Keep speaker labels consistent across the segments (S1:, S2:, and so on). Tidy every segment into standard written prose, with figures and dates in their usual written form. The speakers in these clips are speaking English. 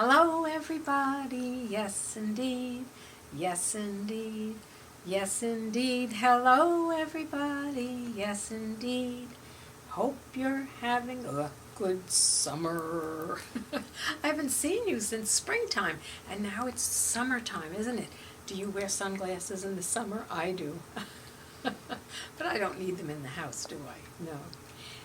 S1: Hello, everybody. Yes, indeed. Yes, indeed. Yes, indeed. Hello, everybody. Yes, indeed. Hope you're having a good summer. I haven't seen you since springtime, and now it's summertime, isn't it? Do you wear sunglasses in the summer? I do. But I don't need them in the house, do I? No.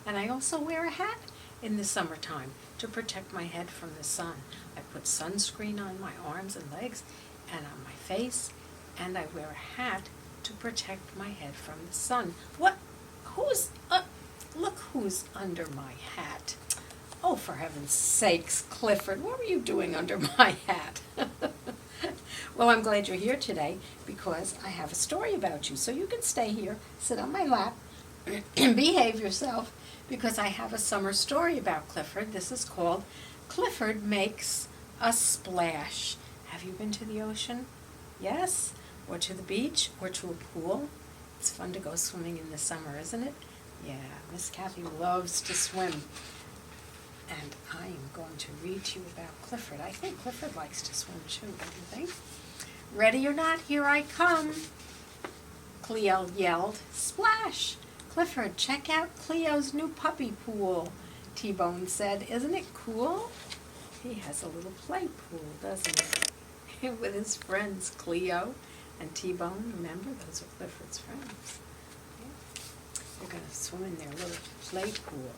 S1: And I also wear a hat in the summertime to protect my head from the sun. I put sunscreen on my arms and legs and on my face, and I wear a hat to protect my head from the sun. What? Look who's under my hat. Oh, for heaven's sakes, Clifford, what were you doing under my hat? Well, I'm glad you're here today because I have a story about you. So you can stay here, sit on my lap, and behave yourself because I have a summer story about Clifford. This is called Clifford Makes a Splash. Have you been to the ocean? Yes? Or to the beach? Or to a pool? It's fun to go swimming in the summer, isn't it? Yeah, Miss Kathie loves to swim. And I am going to read to you about Clifford. I think Clifford likes to swim too, don't you think? Ready or not, here I come. Cleo yelled, "Splash! Clifford, check out Cleo's new puppy pool," T-Bone said. Isn't it cool? He has a little play pool, doesn't he? With his friends, Cleo and T-Bone. Remember, those are Clifford's friends. Yeah. They're going to swim in their little play pool.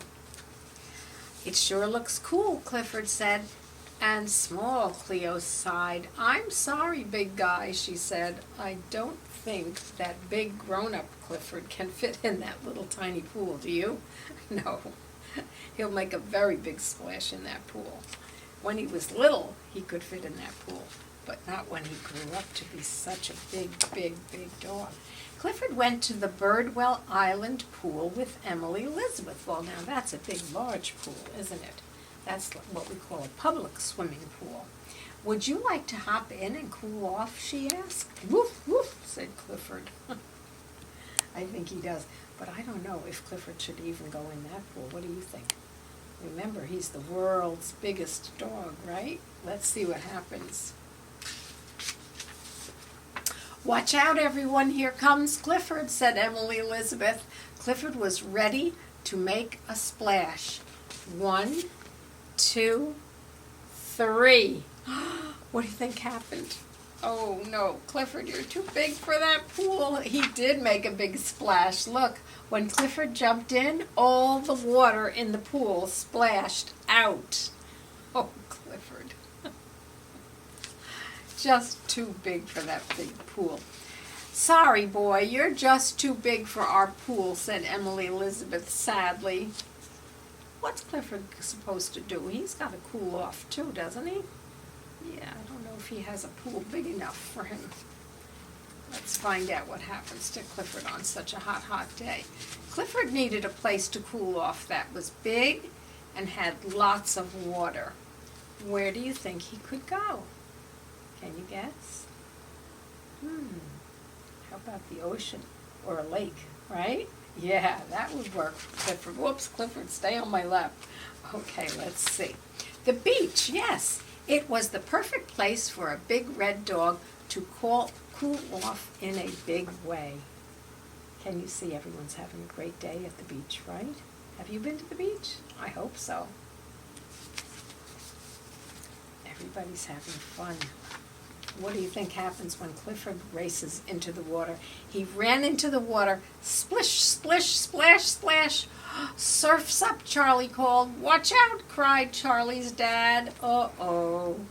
S1: "It sure looks cool," Clifford said. And small Cleo sighed. "I'm sorry, big guy," she said. "I don't think that big grown-up Clifford can fit in that little tiny pool, do you?" No, he'll make a very big splash in that pool. When he was little, he could fit in that pool, but not when he grew up to be such a big, big, big dog. Clifford went to the Birdwell Island pool with Emily Elizabeth. Well, now that's a big, large pool, isn't it? That's what we call a public swimming pool. "Would you like to hop in and cool off?" she asked. "Woof, woof," said Clifford. I think he does, but I don't know if Clifford should even go in that pool. What do you think? Remember, he's the world's biggest dog, right? Let's see what happens. "Watch out, everyone, here comes Clifford," said Emily Elizabeth. Clifford was ready to make a splash. 1, 2, 3. What do you think happened? Oh no, Clifford, you're too big for that pool. He did make a big splash. Look, when Clifford jumped in, all the water in the pool splashed out. Oh, Clifford. Just too big for that big pool. "Sorry, boy, you're just too big for our pool," said Emily Elizabeth sadly. What's Clifford supposed to do? He's got to cool off too, doesn't he? Yeah, I don't know if he has a pool big enough for him. Let's find out what happens to Clifford on such a hot, hot day. Clifford needed a place to cool off that was big and had lots of water. Where do you think he could go? Can you guess? How about the ocean or a lake, right? Yeah, that would work for Clifford. Whoops, Clifford, stay on my lap. Okay, let's see. The beach, yes. It was the perfect place for a big red dog to cool off in a big way. Can you see everyone's having a great day at the beach, right? Have you been to the beach? I hope so. Everybody's having fun. What do you think happens when Clifford races into the water? He ran into the water. Splish, splish, splash, splash. "Surf's up," Charlie called. "Watch out," cried Charlie's dad. Uh-oh.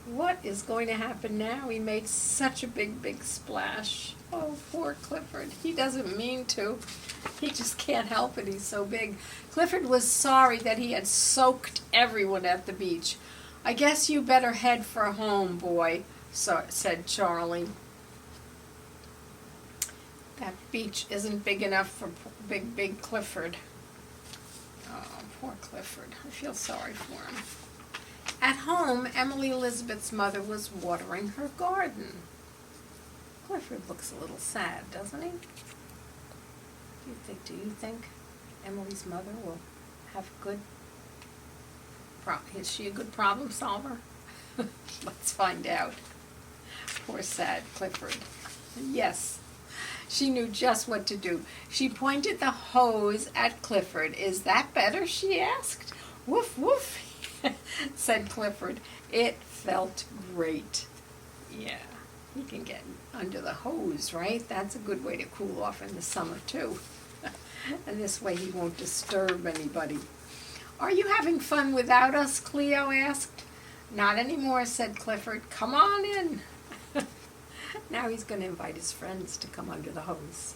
S1: What is going to happen now? He made such a big, big splash. Oh, poor Clifford. He doesn't mean to. He just can't help it. He's so big. Clifford was sorry that he had soaked everyone at the beach. "I guess you better head for home, boy," said Charlie. That beach isn't big enough for big, big Clifford. Oh, poor Clifford. I feel sorry for him. At home, Emily Elizabeth's mother was watering her garden. Clifford looks a little sad, doesn't he? Do you think Emily's mother will have good Is she a good problem solver? Let's find out. Poor sad Clifford. Yes, she knew just what to do. She pointed the hose at Clifford. "Is that better?" she asked. "Woof, woof," said Clifford. It felt great. Yeah, you can get under the hose, right? That's a good way to cool off in the summer, too. And this way he won't disturb anybody. "Are you having fun without us?" Cleo asked. "Not anymore," said Clifford. "Come on in." Now he's going to invite his friends to come under the hose.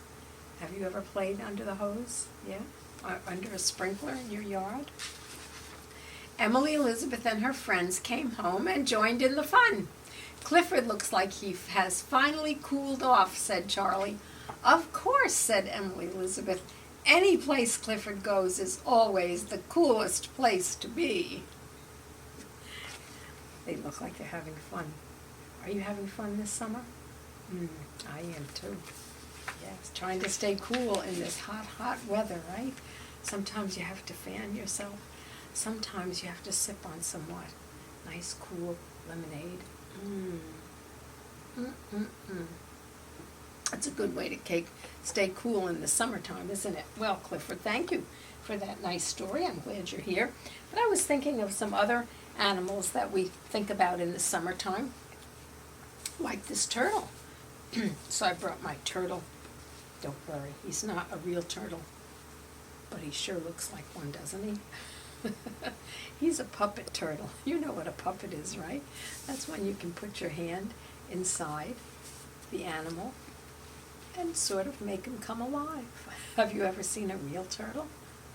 S1: Have you ever played under the hose? Yeah? Or under a sprinkler in your yard? Emily, Elizabeth, and her friends came home and joined in the fun. "Clifford looks like he has finally cooled off," said Charlie. "Of course," said Emily Elizabeth. "Any place Clifford goes is always the coolest place to be." They look like they're having fun. Are you having fun this summer? I am too. Yes, trying to stay cool in this hot, hot weather, right? Sometimes you have to fan yourself. Sometimes you have to sip on some what? Nice, cool lemonade. That's a good way to stay cool in the summertime, isn't it? Well, Clifford, thank you for that nice story. I'm glad you're here. But I was thinking of some other animals that we think about in the summertime, like this turtle. So I brought my turtle. Don't worry, he's not a real turtle, but he sure looks like one, doesn't he? He's a puppet turtle. You know what a puppet is, right? That's when you can put your hand inside the animal and sort of make him come alive. Have you ever seen a real turtle?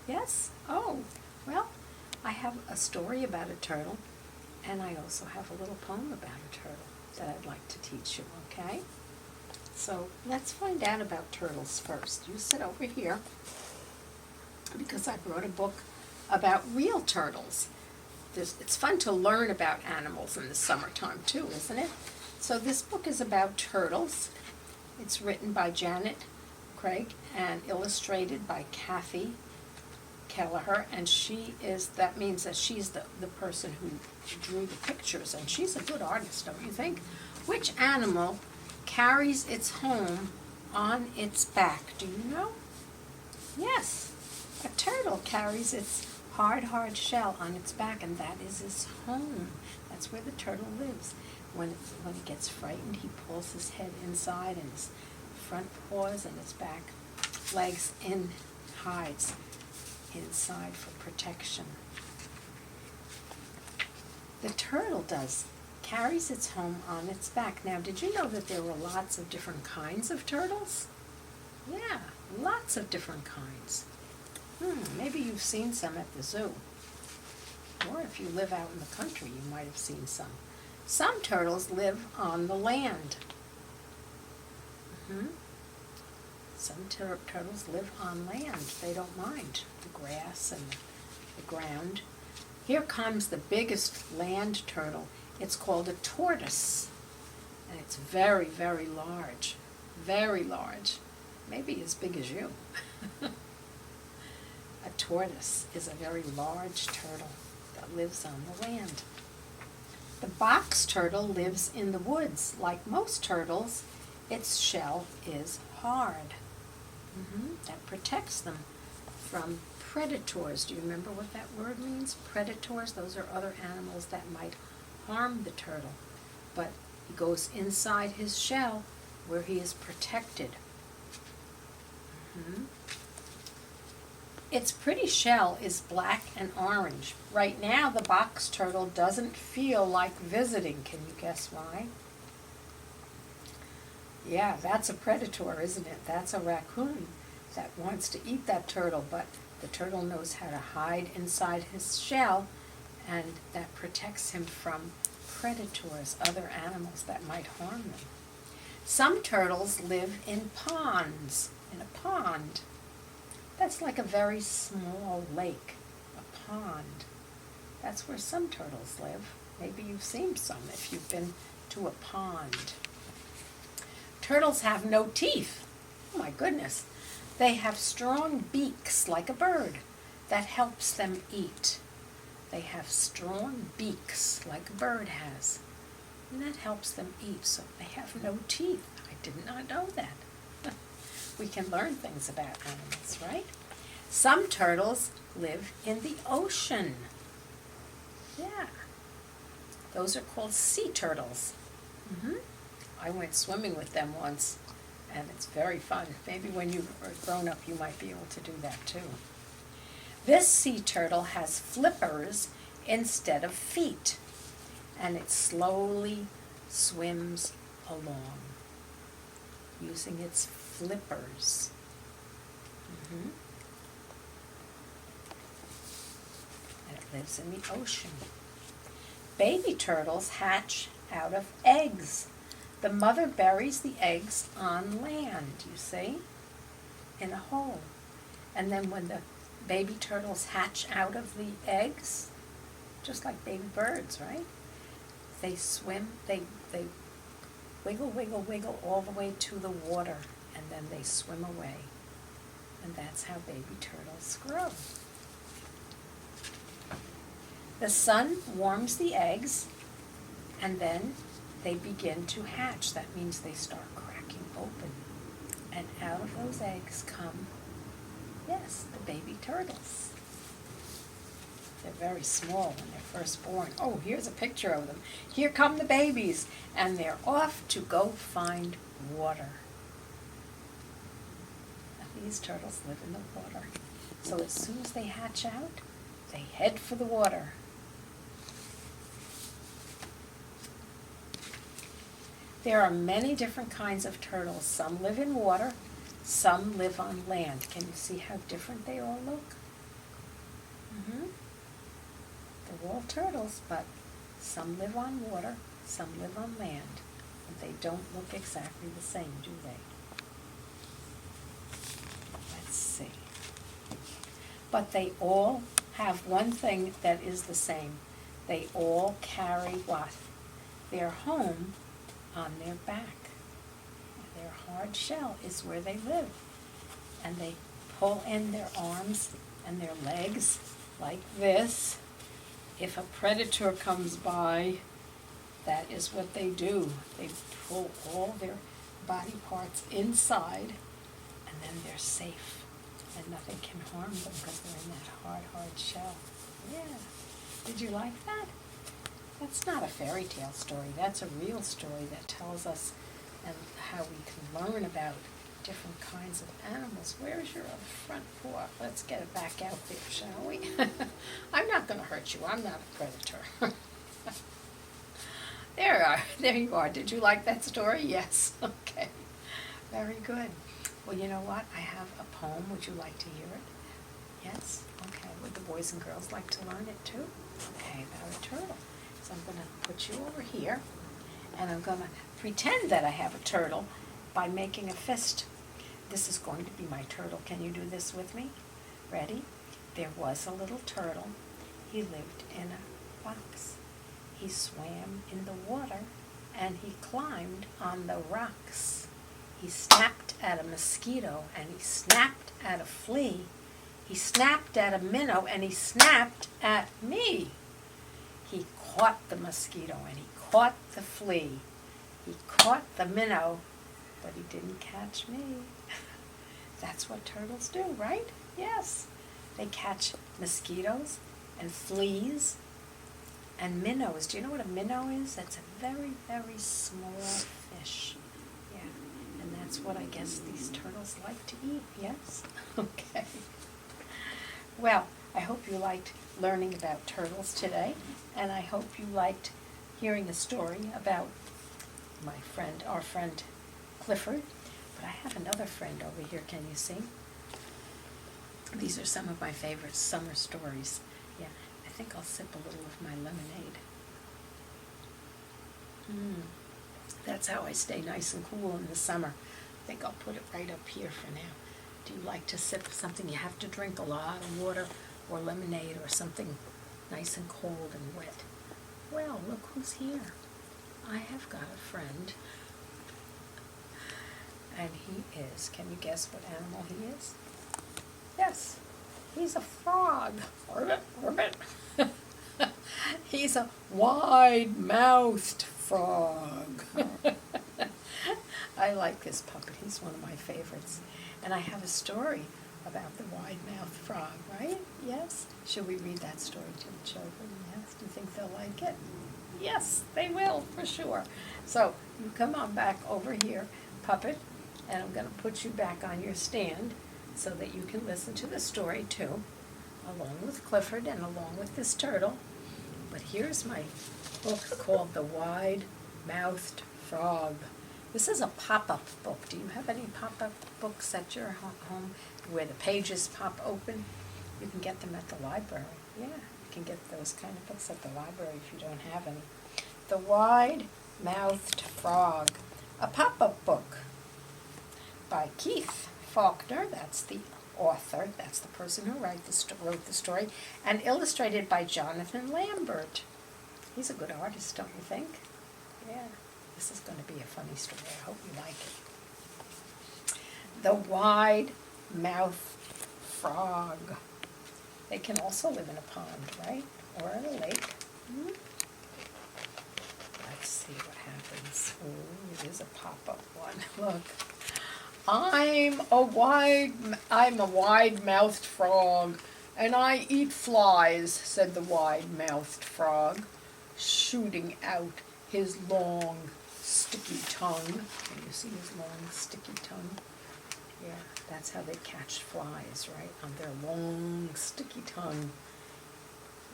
S1: Yes? Oh, well, I have a story about a turtle, and I also have a little poem about a turtle that I'd like to teach you, okay? So let's find out about turtles first. You sit over here, because I wrote a book about real turtles. It's fun to learn about animals in the summertime too, isn't it? So this book is about turtles. It's written by Janet Craig and illustrated by Kathie Kelleher, and that means that she's the person who drew the pictures, and she's a good artist, don't you think? Which animal carries its home on its back? Do you know? Yes, a turtle carries its hard shell on its back, and that is its home. That's where the turtle lives. When it gets frightened, he pulls his head inside, and his front paws and his back legs hides inside for protection. The turtle carries its home on its back. Now, did you know that there were lots of different kinds of turtles? Yeah, lots of different kinds. Maybe you've seen some at the zoo. Or if you live out in the country, you might have seen some. Some turtles live on the land. Some turtles live on land. They don't mind the grass and the ground. Here comes the biggest land turtle. It's called a tortoise. And it's very, very large. Very large. Maybe as big as you. A tortoise is a very large turtle that lives on the land. The box turtle lives in the woods. Like most turtles, its shell is hard. That protects them from predators. Do you remember what that word means? Predators, those are other animals that might harm the turtle. But he goes inside his shell where he is protected. Its pretty shell is black and orange. Right now, the box turtle doesn't feel like visiting. Can you guess why? Yeah, that's a predator, isn't it? That's a raccoon that wants to eat that turtle, but the turtle knows how to hide inside his shell, and that protects him from predators, other animals that might harm them. Some turtles live in ponds. In a pond. That's like a very small lake, a pond. That's where some turtles live. Maybe you've seen some if you've been to a pond. Turtles have no teeth. Oh my goodness. They have strong beaks like a bird that helps them eat. they have strong beaks like a bird has, and that helps them eat, so they have no teeth. I did not know that. We can learn things about animals, right? Some turtles live in the ocean. Yeah. Those are called sea turtles. I went swimming with them once, and it's very fun. Maybe when you are grown up, you might be able to do that too. This sea turtle has flippers instead of feet, and it slowly swims along using its flippers. And it lives in the ocean. Baby turtles hatch out of eggs. The mother buries the eggs on land, you see, in a hole. And then when the baby turtles hatch out of the eggs, just like baby birds, right? They swim, they wiggle, wiggle, wiggle all the way to the water, and then they swim away. And that's how baby turtles grow. The sun warms the eggs, and then they begin to hatch. That means they start cracking open. And out of those eggs come, yes, the baby turtles. They're very small when they're first born. Oh, here's a picture of them. Here come the babies, and they're off to go find water. Now, these turtles live in the water. So as soon as they hatch out, they head for the water. There are many different kinds of turtles. Some live in water, some live on land. Can you see how different they all look? They're all turtles, but some live on water, some live on land. And they don't look exactly the same, do they? Let's see. But they all have one thing that is the same. They all carry what? Their home on their back. Their hard shell is where they live. And they pull in their arms and their legs like this. If a predator comes by, that is what they do. They pull all their body parts inside, and then they're safe. And nothing can harm them because they're in that hard shell. Yeah. Did you like that? That's not a fairy tale story. That's a real story that tells us how we can learn about different kinds of animals. Where's your other front paw? Let's get it back out there, shall we? I'm not going to hurt you. I'm not a predator. There you are. Did you like that story? Yes. Okay. Very good. Well, you know what? I have a poem. Would you like to hear it? Yes? Okay. Would the boys and girls like to learn it too? Okay, about a turtle. So I'm going to put you over here, and I'm going to pretend that I have a turtle by making a fist. This is going to be my turtle. Can you do this with me? Ready? There was a little turtle. He lived in a box. He swam in the water, and he climbed on the rocks. He snapped at a mosquito, and he snapped at a flea. He snapped at a minnow, and he snapped at me. He caught the mosquito, and he caught the flea. He caught the minnow, but he didn't catch me. That's what turtles do, right? Yes. They catch mosquitoes and fleas and minnows. Do you know what a minnow is? That's a very, very small fish. Yeah. And that's what I guess these turtles like to eat, yes? Okay. Well, I hope you liked learning about turtles today, and I hope you liked hearing a story about our friend Clifford. But I have another friend over here, can you see? These are some of my favorite summer stories. Yeah, I think I'll sip a little of my lemonade. That's how I stay nice and cool in the summer. I think I'll put it right up here for now. Do you like to sip something? You have to drink a lot of water or lemonade or something nice and cold and wet. Well, look who's here. I have got a friend. And he is, can you guess what animal he is? Yes, he's a frog. Orbit, orbit. He's a wide-mouthed frog. I like this puppet. He's one of my favorites. And I have a story about the wide-mouthed frog, right? Yes? Should we read that story to the children? Yes? Do you think they'll like it? Yes, they will, for sure. So, you come on back over here, puppet, and I'm going to put you back on your stand so that you can listen to the story too, along with Clifford and along with this turtle. But here's my book called The Wide-Mouthed Frog. This is a pop-up book. Do you have any pop-up books at your home where the pages pop open? You can get them at the library. Yeah, you can get those kind of books at the library if you don't have any. The Wide-Mouthed Frog, a pop-up book by Keith Faulkner, that's the author, that's the person who wrote the story, and illustrated by Jonathan Lambert. He's a good artist, don't you think? Yeah, this is going to be a funny story. I hope you like it. The Wide-Mouthed Frog. They can also live in a pond, right? Or in a lake. Let's see what happens. Ooh, it is a pop-up one. Look. I'm a wide-mouthed frog, and I eat flies, said the wide-mouthed frog, shooting out his long, sticky tongue. Can you see his long, sticky tongue? Yeah, that's how they catch flies, right? On their long, sticky tongue.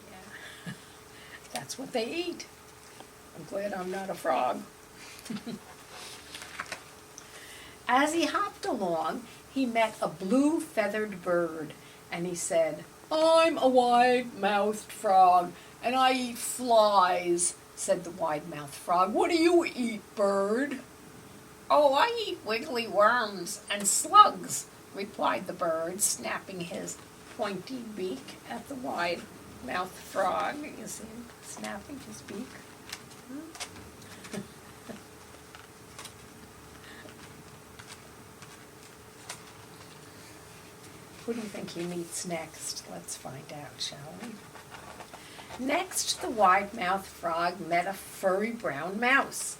S1: Yeah, that's what they eat. I'm glad I'm not a frog. As he hopped along, he met a blue feathered bird, and he said, I'm a wide-mouthed frog, and I eat flies, said the wide-mouthed frog. What do you eat, bird? Oh, I eat wiggly worms and slugs, replied the bird, snapping his pointy beak at the wide-mouthed frog. You see him snapping his beak? Who do you think he meets next? Let's find out, shall we? Next, the wide-mouthed frog met a furry brown mouse.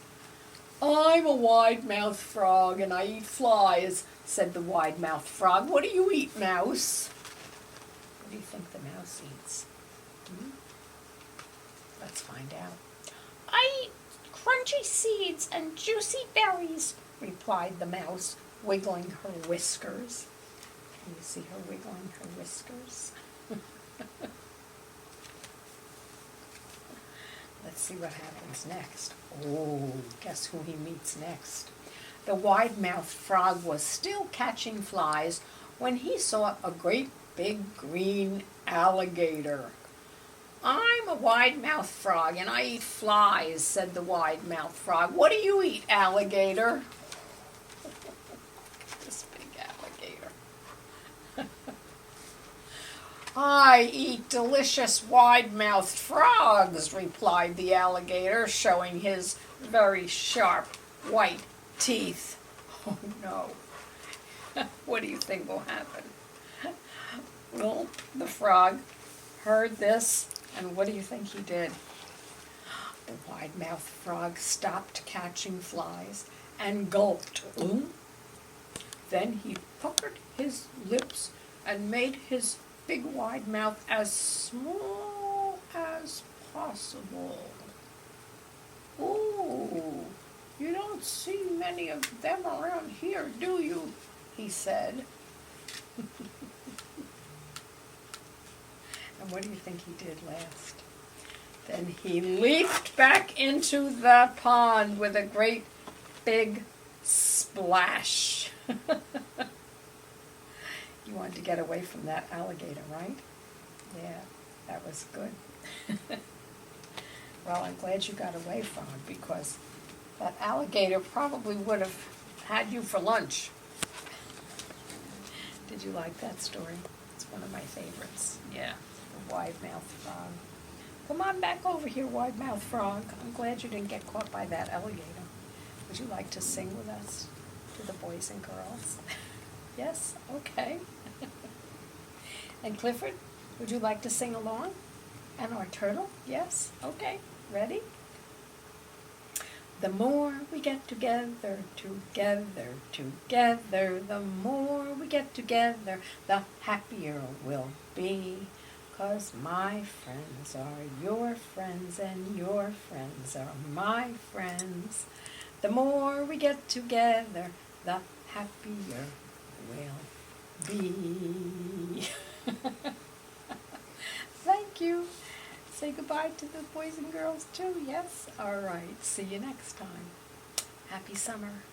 S1: I'm a wide-mouthed frog, and I eat flies, said the wide-mouthed frog. What do you eat, mouse? What do you think the mouse eats? Let's find out. I eat crunchy seeds and juicy berries, replied the mouse, wiggling her whiskers. Can you see her wiggling her whiskers? Let's see what happens next. Oh, guess who he meets next? The wide-mouthed frog was still catching flies when he saw a great big green alligator. I'm a wide-mouthed frog and I eat flies, said the wide-mouthed frog. What do you eat, alligator? This big alligator. I eat delicious wide-mouthed frogs, replied the alligator, showing his very sharp white teeth. Oh no. What do you think will happen? Well, the frog heard this, and what do you think he did? The wide-mouthed frog stopped catching flies and gulped. Then he puckered his lips and made his big wide mouth as small as possible. Ooh, you don't see many of them around here, do you? He said. And what do you think he did last? Then he leaped back into the pond with a great big splash. You wanted to get away from that alligator, right? Yeah, that was good. Well, I'm glad you got away from it because that alligator probably would have had you for lunch. Did you like that story? It's one of my favorites. Yeah, the wide-mouthed frog. Come on back over here, wide-mouthed frog. I'm glad you didn't get caught by that alligator. Would you like to sing with us, to the boys and girls? Yes? Okay. And Clifford, would you like to sing along? And our turtle, yes, okay, ready? The more we get together, together, together, the more we get together, the happier we'll be. 'Cause my friends are your friends and your friends are my friends. The more we get together, the happier we'll be. Thank you. Say goodbye to the boys and girls too, yes? All right, see you next time. Happy summer.